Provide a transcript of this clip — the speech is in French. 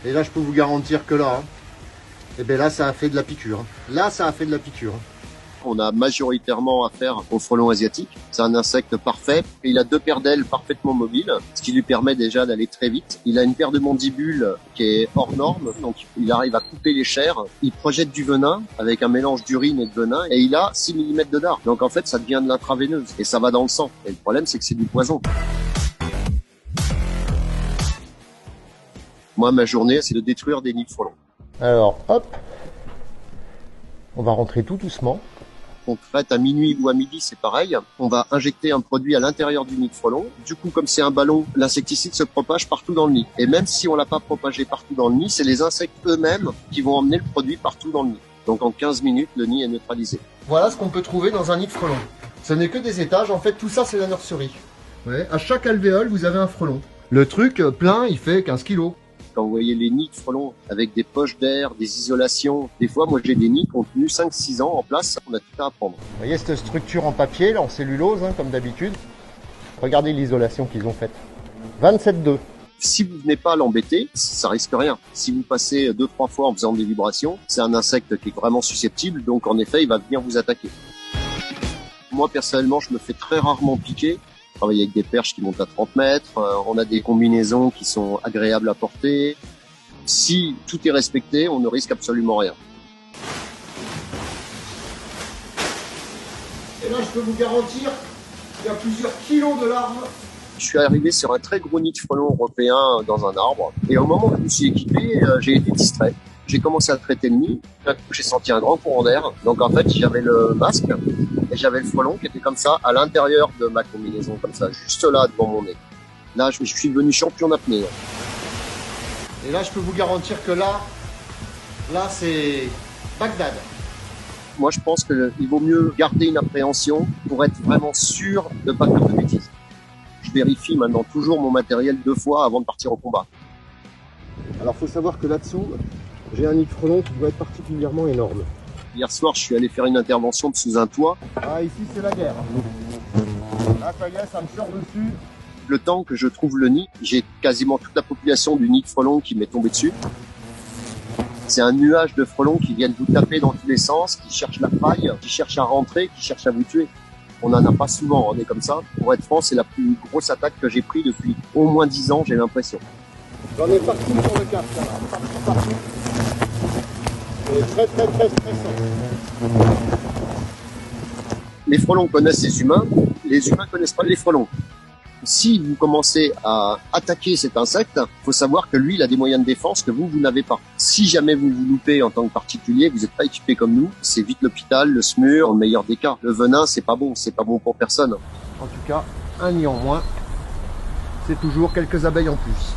Et là, je peux vous garantir que là, et bien là, ça a fait de la piqûre. Là, ça a fait de la piqûre. On a majoritairement affaire au frelon asiatique. C'est un insecte parfait. Il a 2 paires d'ailes parfaitement mobiles, ce qui lui permet déjà d'aller très vite. Il a une paire de mandibules qui est hors norme, donc il arrive à couper les chairs. Il projette du venin avec un mélange d'urine et de venin, et il a 6 mm de dard. Donc en fait, ça devient de l'intraveineuse et ça va dans le sang. Et le problème, c'est que c'est du poison. Moi, ma journée, c'est de détruire des nids de frelons. Alors, hop, on va rentrer tout doucement. On traite à minuit ou à midi, c'est pareil. On va injecter un produit à l'intérieur du nid de frelon. Du coup, comme c'est un ballon, l'insecticide se propage partout dans le nid. Et même si on l'a pas propagé partout dans le nid, c'est les insectes eux-mêmes qui vont emmener le produit partout dans le nid. Donc en 15 minutes, le nid est neutralisé. Voilà ce qu'on peut trouver dans un nid de frelon. Ce n'est que des étages, en fait tout ça c'est la nurserie. Ouais, à chaque alvéole vous avez un frelon. Le truc plein il fait 15 kilos. Quand vous voyez les nids de frelons avec des poches d'air, des isolations, des fois moi j'ai des nids qui ont tenu 5-6 ans en place, on a tout à apprendre. Vous voyez cette structure en papier, là en cellulose, hein, comme d'habitude. Regardez l'isolation qu'ils ont faite. 27,2. Si vous venez pas l'embêter, ça risque rien. Si vous passez 2-3 fois en faisant des vibrations, c'est un insecte qui est vraiment susceptible, donc en effet il va venir vous attaquer. Moi personnellement je me fais très rarement piquer. Je travaille avec des perches qui montent à 30 mètres, on a des combinaisons qui sont agréables à porter. Si tout est respecté, on ne risque absolument rien. Et là, je peux vous garantir qu'il y a plusieurs kilos de larves. Je suis arrivé sur un très gros nid de frelons européen dans un arbre. Et au moment où je me suis équipé, j'ai été distrait. J'ai commencé à traiter le nid. D'un coup, j'ai senti un grand courant d'air. Donc en fait, j'avais le masque et j'avais le frelon qui était comme ça à l'intérieur de ma combinaison, comme ça, juste là devant mon nez. Là, je suis devenu champion d'apnée. Et là, je peux vous garantir que là c'est Bagdad. Moi, je pense qu'il vaut mieux garder une appréhension pour être vraiment sûr de ne pas faire de bêtises. Je vérifie maintenant toujours mon matériel 2 fois avant de partir au combat. Alors, faut savoir que là-dessous, j'ai un nid de frelon qui doit être particulièrement énorme. Hier soir, je suis allé faire une intervention sous un toit. Ah, ici, c'est la guerre. Là, ça y est, ça me sort dessus. Le temps que je trouve le nid, j'ai quasiment toute la population du nid de frelons qui m'est tombée dessus. C'est un nuage de frelons qui viennent vous taper dans tous les sens, qui cherchent la faille, qui cherchent à rentrer, qui cherchent à vous tuer. On n'en a pas souvent, on est comme ça. Pour être franc, c'est la plus grosse attaque que j'ai prise depuis au moins 10 ans, j'ai l'impression. J'en ai partout sur le cap, là. Partout. C'est très stressant. Les frelons connaissent les humains connaissent pas les frelons. Si vous commencez à attaquer cet insecte, faut savoir que lui, il a des moyens de défense que vous n'avez pas. Si jamais vous vous loupez en tant que particulier, vous n'êtes pas équipé comme nous, c'est vite l'hôpital, le SMUR, au meilleur des cas. Le venin, c'est pas bon pour personne. En tout cas, un nid en moins, c'est toujours quelques abeilles en plus.